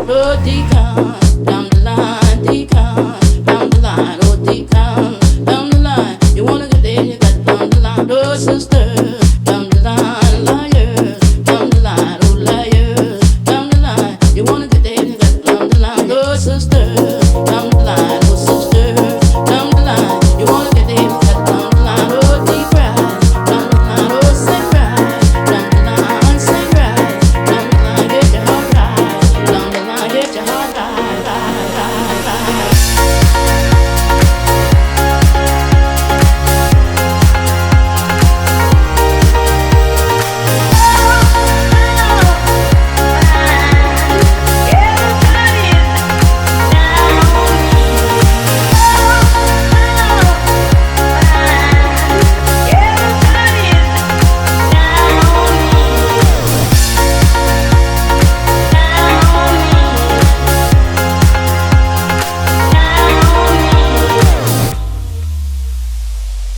Oh, decon, down the line, decon, down the line, oh, decon, down the line. You wanna get there, you got down the line, oh, sister, down the line, liar, down the line, oh, liar, down the line. You wanna get there, you got down the line, oh, sister, down the line, oh, sister, down the line. You wanna get there, you got down the line, oh, deep right, down the line, oh, sing right, down the line, sing right, down the line, get your heart right, down the line, get your heart right, right, right, right.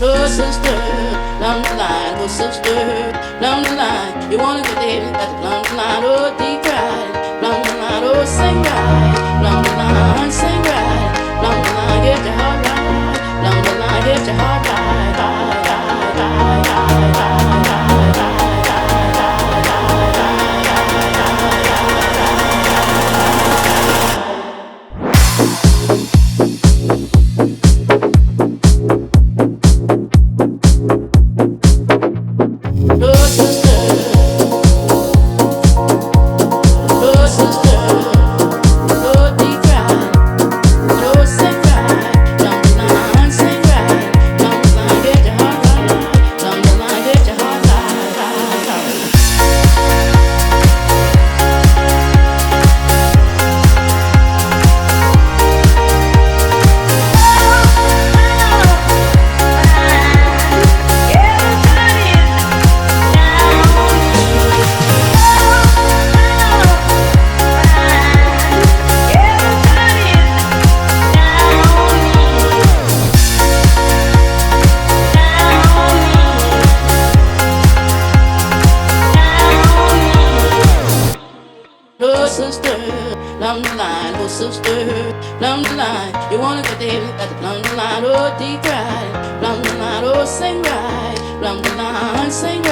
Oh, sister, down the line, oh, sister, down the line. You wanna get there, you got to down the line, oh, deep right, down the line, oh, sing right, down the line, sing right, down the line, get your heart right, down the line, get your heart right, right, right, right, right, right, right, right. Oh, sister, oh, sister, oh, deep right, oh, sing right, down the line, sing right, down the line, get your heart right, down the line, get your heart right, right, right. Oh, sister, down the line, oh, sister, down the line. You wanna get there, you got to down the line, oh, deep right, down the line, oh, sing right, down the line, sing right.